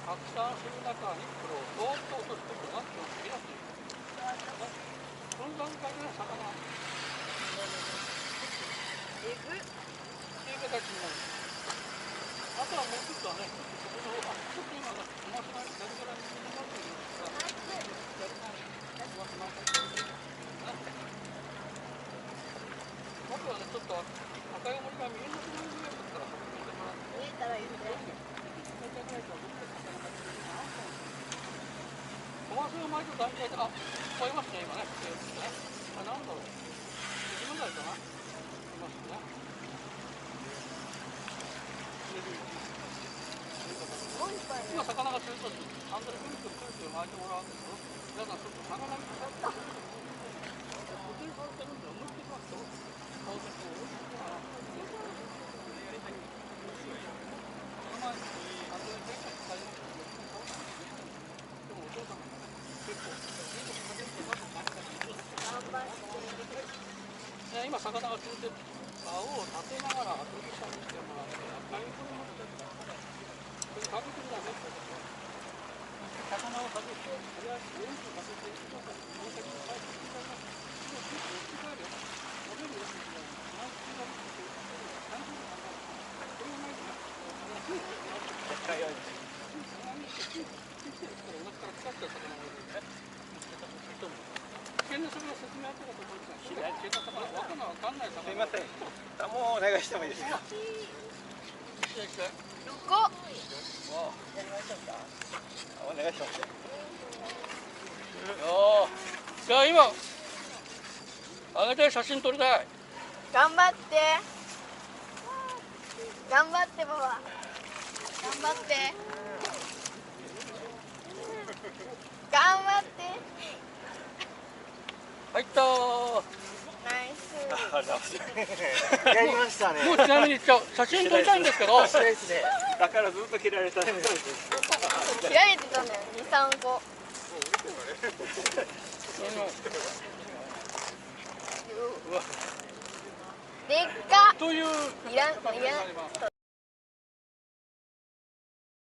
拡散する中にこれをそーっと落とすことが基本的な水槽。その段階で魚がっていう形になる。あとはもうちょっとはね、ちょっと今が小松菜にガリガラになっているんですが、小松菜あとはね、ちょっと赤い森が見えなくなるぐらいだったら始めてもらって、見えたらいいね。小松菜巻いた段階で、あ、聞こえますね、今ね。あ、なんだろう。自分台かな。いますね。今、魚が釣れたんです。あんたりくるくるくるくる巻いてもらうんですよ。皆さん、ちょっと魚にかかって固定されてるんで、思いっきりますと、顔でこう、今、魚が釣れてる竿を立てながら後ろ下にしてもらって、赤いこれ持ってるからね、これかけてるだけってことで、魚を外して、とりあえずレンズをかけて、もう一回帰ってきてください。もう持って帰るよ。戻るよって言ってください。何時間もって、何時間もかかる。これがないとね、絶対やる。生きてるからお腹から使っちゃう魚がいるんでね。危険な魚説明あったかと思うんですが、危険な魚、わかんない魚。すみません。もうお願いしてもいいですか。どこ？お願いします。じゃあ今上げて写真撮りたい。頑張って。頑張ってパパ。頑張って。頑張って。入ったー。ナイス。やりましたね。もうちなみに写真撮りたいんですけど。だからずっと切られた。切られてたんだよ。2、3個。でっか。といういらん。